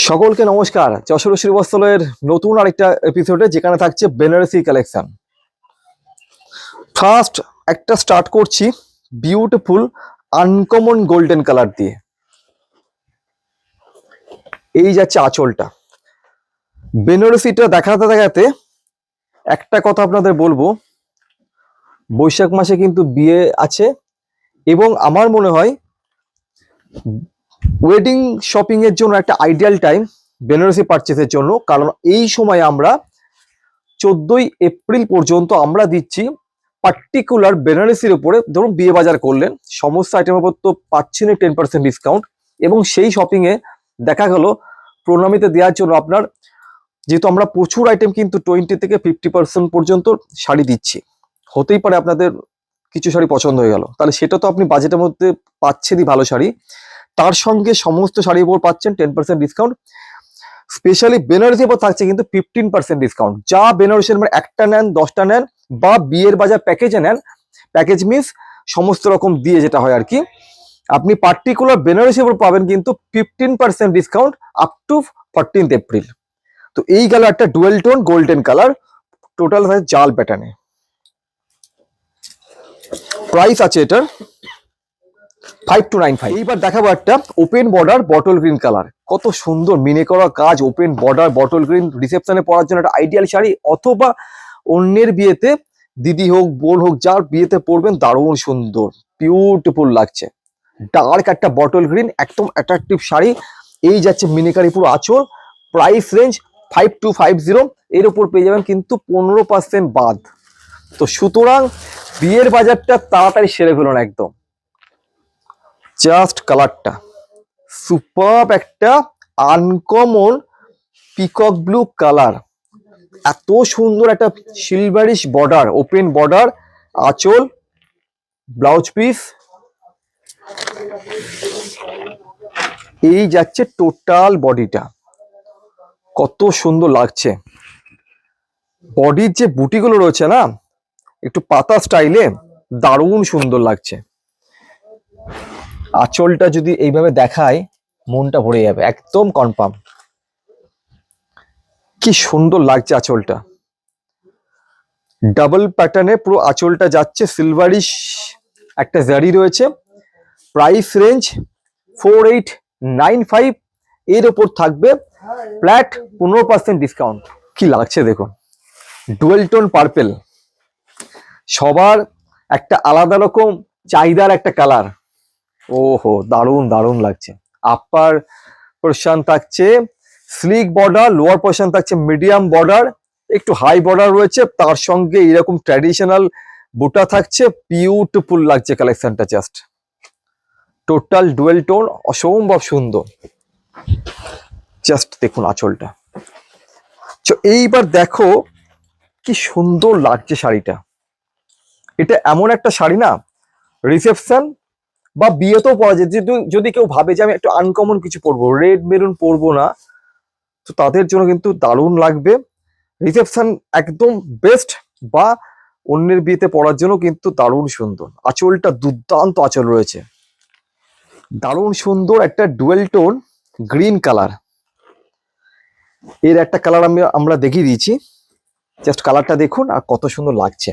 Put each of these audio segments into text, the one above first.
সকলকে নমস্কার। যশোর শ্রীবস্ত্রালয়ের নতুন আরেকটা এপিসোডে যেখানে থাকছে বেনারসি কালেকশন। ফার্স্ট একটা স্টার্ট করছি বিউটিফুল আনকমন গোল্ডেন কালার দিয়ে। এই যাচ্ছে আঁচলটা। বেনারসিটা দেখাতে দেখাতে একটা কথা আপনাদের বলবো, বৈশাখ মাসে কিন্তু বিয়ে আছে এবং আমার মনে হয় ওয়েডিং শপিং এর জন্য একটা আইডিয়াল টাইম বেনারসি পারচেসের জন্য। কারণ এই সময় আমরা 14ই এপ্রিল পর্যন্ত আমরা দিচ্ছি পার্টিকুলার বেনারসির উপরে, ধরুন বিয়ে বাজার করলেন সমস্ত আইটেমের উপর তো পাচ্ছেন 10% ডিসকাউন্ট। এবং সেই শপিং এ দেখা গেল প্রণামীতে দেওয়ার জন্য আপনার, যেহেতু আমরা প্রচুর আইটেম কিন্তু 20 থেকে 50% পর্যন্ত শাড়ি দিচ্ছি, হতেই পারে আপনাদের কিছু শাড়ি পছন্দ হয়ে গেল, তাহলে সেটা তো আপনি বাজেটের মধ্যে পাচ্ছেনই ভালো শাড়ি। তার সঙ্গে সমস্ত শাড়ির উপর পাচ্ছেন 10% ডিসকাউন্ট। স্পেশালি বেনারসির উপর থাকছে কিন্তু 15% ডিসকাউন্ট। যা বেনারসির মানে একটা নেন 10টা নেন বা বিয়ের বাজার প্যাকেজে নেন, প্যাকেজ মিন্স সমস্ত রকম দিয়ে যেটা হয় আর কি, আপনি পার্টিকুলার বেনারসির উপর পাবেন কিন্তু 15% discount up to 14th April. তো এই গেল একটা dual tone golden colour, total জাল প্যাটার্নে। প্রাইস আছে এটার 5295। এইবার দেখাবো একটা open border bottle green colour. কত সুন্দর মিনে করা কাজ, ওপেন বর্ডার বটল গ্রিন, রিসেপশনে পরার জন্য একটা আইডিয়াল শাড়ি, অথবা অন্যের বিয়েতে, দিদি হোক বোন হোক যার বিয়েতে পরবেন, দারুণ সুন্দর বিউটিফুল লাগছে। ডার্ক একটা বটল গ্রিন, একদম অ্যাট্রাকটিভ শাড়ি। এই যাচ্ছে মিনিকারি পুরো আঁচল। Price range 5250। এর উপর পেয়ে যাবেন কিন্তু 15% বাদ। তো সুতরাং বিয়ের বাজারটা তাড়াতাড়ি সেরে ফেলুন একদম। জাস্ট কালারটা সুপারব, একটা আনকমন পিকক ব্লু কালার, এত সুন্দর একটা সিলভারিশ বর্ডার, ওপেন বর্ডার, আঁচল, ব্লাউজ পিস। এই যাচ্ছে টোটাল বডিটা, কত সুন্দর লাগছে। বডির যে বুটিগুলো রয়েছে না, একটু পাতা স্টাইলে, দারুণ সুন্দর লাগছে। আঁচলটা যদি এইভাবে দেখায় মনটা ভরে যাবে, একদম কনফার্ম। কি সুন্দর লাগছে আঁচলটা, ডাবল প্যাটার্নে পুরো আঁচলটা যাচ্ছে, সিলভারিশ একটা জারি রয়েছে। Price range 4895। এর ওপর থাকবে ফ্ল্যাট 15% ডিসকাউন্ট। কি লাগছে দেখুন, ডুয়েল টোন পার্পেল, সবার একটা আলাদা রকম চাহিদার একটা কালার। ওহো, দারুণ দারুণ লাগছে। আপার পোর্শন থাকছে স্লিক বর্ডার, লোয়ার পোর্শন থাকছে মিডিয়াম বর্ডার, একটু হাই বর্ডার রয়েছে, তার সঙ্গে এরকম ট্র্যাডিশনাল বুটা থাকছে। বিউটিফুল লাগছে কালেকশনটা, জাস্ট টোটাল ডুয়েল টোন, অসম্ভব সুন্দর। জাস্ট দেখুন আঁচলটা। এইবার দেখো কি সুন্দর লাগছে শাড়িটা। এটা এমন একটা শাড়ি না, রিসেপশন বা বিয়েতেও পরা যায়। যদি কেউ ভাবে যে আমি একটু আনকমন কিছু পরবো, রেড মেরুন পরবো না, তো তাদের জন্য কিন্তু দারুণ লাগবে। রিসেপশন একদম বেস্ট, বা অন্যের বিয়েতে পরার জন্য কিন্তু দারুণ সুন্দর। আঁচলটা দুর্দান্ত আঁচল রয়েছে, দারুণ সুন্দর একটা ডুয়েল টোন গ্রিন কালার। এর একটা কালার আমরা দেখিয়ে দিয়েছি, জাস্ট কালারটা দেখুন আর কত সুন্দর লাগছে।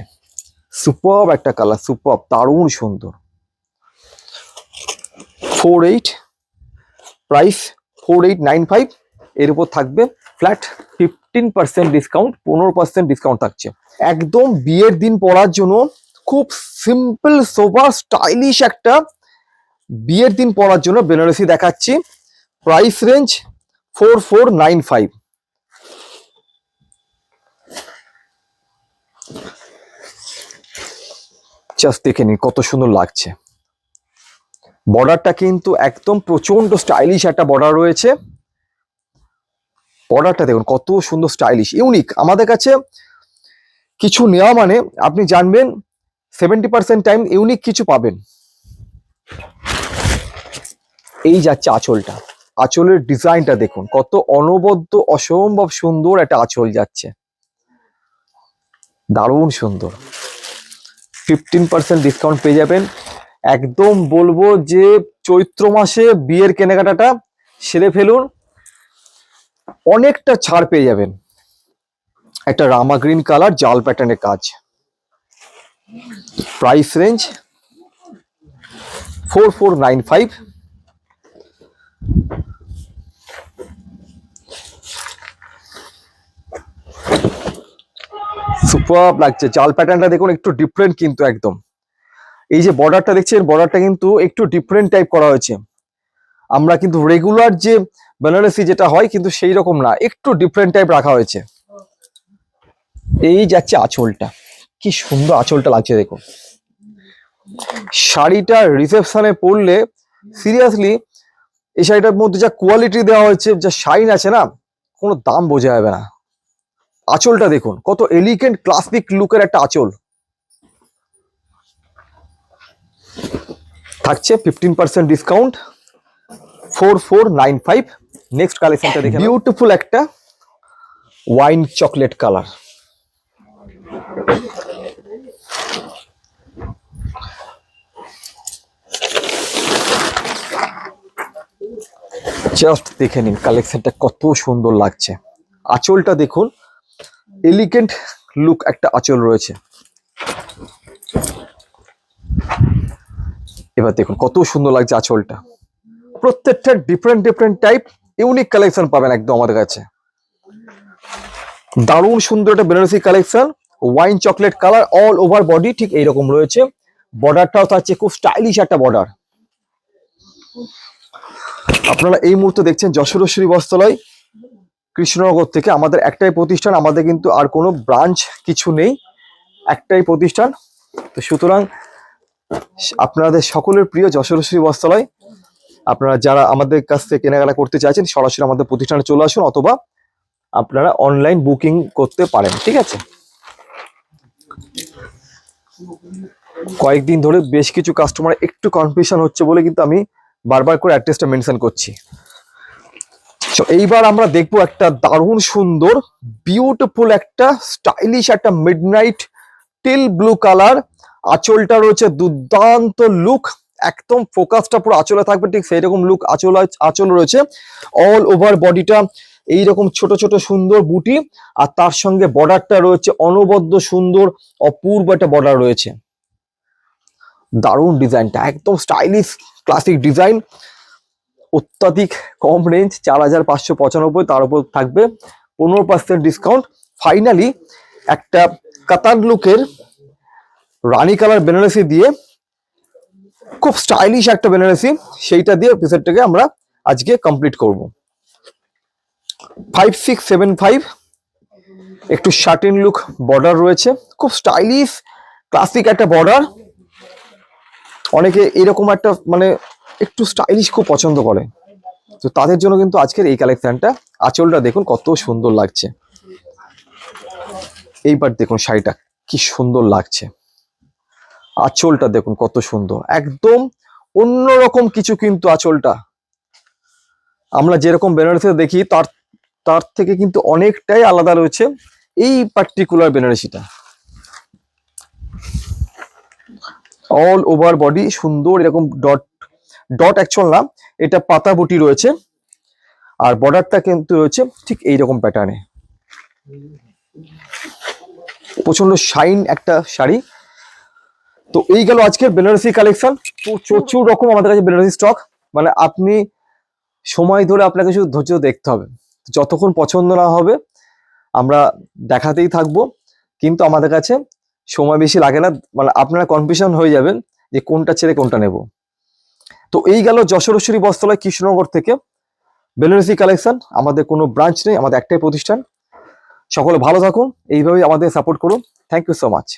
সুপারব একটা কালার, সুপারব, দারুণ সুন্দর। 48, প্রাইস 4895। এর উপর থাকবে ফ্ল্যাট 15% ডিসকাউন্ট, 15% ডিসকাউন্ট থাকছে। একদম বিয়ের দিন পরার জন্য খুব সিম্পল সোবার স্টাইলিশ একটা বিয়ের দিন পরার জন্য বেনারসি দেখাচ্ছি। Price range 4495। জাস্ট দেখে নিন কত সুন্দর লাগছে। বর্ডারটা কিন্তু একদম প্রচন্ড স্টাইলিশ একটা বর্ডার রয়েছে। বর্ডারটা দেখুন কত সুন্দর স্টাইলিশ, ইউনিক। আমাদের কাছে কিছু নেওয়া মানে আপনি জানবেন 70% টাইম ইউনিক কিছু পাবেন। এই যাচ্ছে আঁচলটা, আঁচলের ডিজাইনটা দেখুন কত অনবদ্য, অসম্ভব সুন্দর একটা আঁচল যাচ্ছে, দারুণ সুন্দর। 15% ডিসকাউন্ট পেয়ে যাবেন। একদম বলবো যে চৈত্র মাসে বিয়ের কেনাকাটাটা সেরে ফেলুন। অনেকটা ছাড় পেয়ে যাবেন। একটা রামা গ্রিন কালার জাল প্যাটার্নের কাজ, প্রাইস রেঞ্জ 4495। সুপার লাগছে, জাল প্যাটার্নটা দেখুন একটু ডিফারেন্ট কিন্তু একদম। এই যে বর্ডারটা দেখছেন, বর্ডারটা কিন্তু একটু ডিফারেন্ট টাইপ করা হয়েছে। আমরা কিন্তু রেগুলার যে বেনারসি যেটা হয় কিন্তু সেই রকম না, একটু ডিফারেন্ট টাইপ রাখা হয়েছে। এই যাচ্ছে আঁচলটা, কি সুন্দর আঁচলটা লাগছে দেখুন। শাড়িটা রিসেপশনে পরলে সিরিয়াসলি এই শাড়িটার মধ্যে যা কোয়ালিটি দেওয়া হয়েছে, যা শাইন আছে না, কোনো দাম বোঝা যাবে না। আঁচলটা দেখুন কত এলিগেন্ট ক্লাসিক লুকের একটা আঁচল। থাকছে 15% ডিসকাউন্ট, 4495। নেক্সট কালেকশনটা দেখে বিউটিফুল একটা ওয়াইন চকলেট কালার, জাস্ট দেখে নিন কালেকশনটা কত সুন্দর লাগছে। আঁচলটা দেখুন, এলিগেন্ট লুক একটা আঁচল রয়েছে। এবার দেখুন কত সুন্দর লাগছে আঁচলটা। প্রত্যেকটা different different type unique collection পাবেন একদম আমাদের কাছে। দারুণ সুন্দর একটা Banarasi collection, wine chocolate colour, all over body ঠিক এইরকম রয়েছে। বর্ডারটাও থাকছে খুব স্টাইলিশ একটা বর্ডার। আপনারা এই মুহূর্তে দেখছেন যশোরেশ্বরী বস্ত্রালয়, কৃষ্ণনগর থেকে। আমাদের একটাই প্রতিষ্ঠান, আমাদের কিন্তু আর কোনো ব্রাঞ্চ কিছু নেই, একটাই প্রতিষ্ঠান। তো সুতরাং আপনাদের সকলের প্রিয় যশোরেশ্বরী বস্ত্রালয়, আপনারা যারা আমাদের কাছ থেকে কেনাকাটা করতে চাইছেন সরাসরি আমাদের প্রতিষ্ঠানে চলে আসুন, অথবা আপনারা অনলাইন বুকিং করতে পারেন, ঠিক আছে। কয়েকদিন ধরে বেশ কিছু কাস্টমার একটু কনফিউশন হচ্ছে বলে কিন্তু আমি বারবার করে অ্যাড্রেসটা মেনশন করছি। এইবার আমরা দেখবো একটা দারুণ সুন্দর বিউটিফুল একটা স্টাইলিশ একটা মিডনাইট টিল ব্লু কালার। আঁচলটা রয়েছে দুর্দান্ত লুক, একদম ফোকাসটা পুরো আঁচলে থাকবে, ঠিক সেই রকম লুক আঁচল রয়েছে। অল ওভার বডিটা এইরকম ছোট ছোট সুন্দর বুটি, আর তার সঙ্গে বর্ডারটা রয়েছে অনবদ্য সুন্দর অপূর্ব একটা বর্ডার রয়েছে। দারুণ ডিজাইনটা, একদম স্টাইলিশ ক্লাসিক ডিজাইন। অত্যাধিক কম রেঞ্জ 4595, তার উপর থাকবে 15% ডিসকাউন্ট। ফাইনালি একটা কাতান লুকের রানী কালার বেনারসি দিয়ে, খুব স্টাইলিশ একটা বেনারসি, সেইটা দিয়ে পিসেরটাকে আমরা আজকে কমপ্লিট করব। 5675, একটু শার্টিন লুক বর্ডার রয়েছে, খুব স্টাইলিশ ক্লাসিক একটা বর্ডার। অনেকে এরকম একটা মানে একটু স্টাইলিশ খুব পছন্দ করে, তো তাদের জন্য কিন্তু আজকের এই কালেকশনটা। আঁচলটা দেখুন কত সুন্দর লাগছে। এইবার দেখুন শাড়িটা কি সুন্দর লাগছে, আঁচলটা দেখুন কত সুন্দর, একদম অন্যরকম কিছু কিন্তু আঁচলটা। আমরা যেরকম বেনারসি দেখি তার থেকে কিন্তু অনেকটাই আলাদা রয়েছে এই পার্টিকুলার বেনারসিটা। অল ওভার বডি সুন্দর এরকম ডট ডট, অ্যাকচুয়াল না এটা পাতা বুটি রয়েছে, আর বর্ডারটা কিন্তু রয়েছে ঠিক এইরকম প্যাটার্নে। প্রচন্ড শাইন একটা শাড়ি। তো এই গেল আজকের বেনারসি কালেকশন। প্রচুর রকম আমাদের কাছে বেনারসি স্টক, মানে আপনি সময় ধরে আপনাকে শুধু ধৈর্য দেখতে হবে, যতক্ষণ পছন্দ না হবে আমরা দেখাতেই থাকবো, কিন্তু আমাদের কাছে সময় বেশি লাগে না, মানে আপনারা কনফিউশন হয়ে যাবেন যে কোনটা ছেড়ে কোনটা নেব। তো এই গেল যশোরেশ্বরী বস্ত্রালয় কৃষ্ণনগর থেকে বেনারসি কালেকশন। আমাদের কোনো ব্রাঞ্চ নেই, আমাদের একটাই প্রতিষ্ঠান। সকলে ভালো থাকুন, এইভাবেই আমাদের সাপোর্ট করুন। Thank you so much.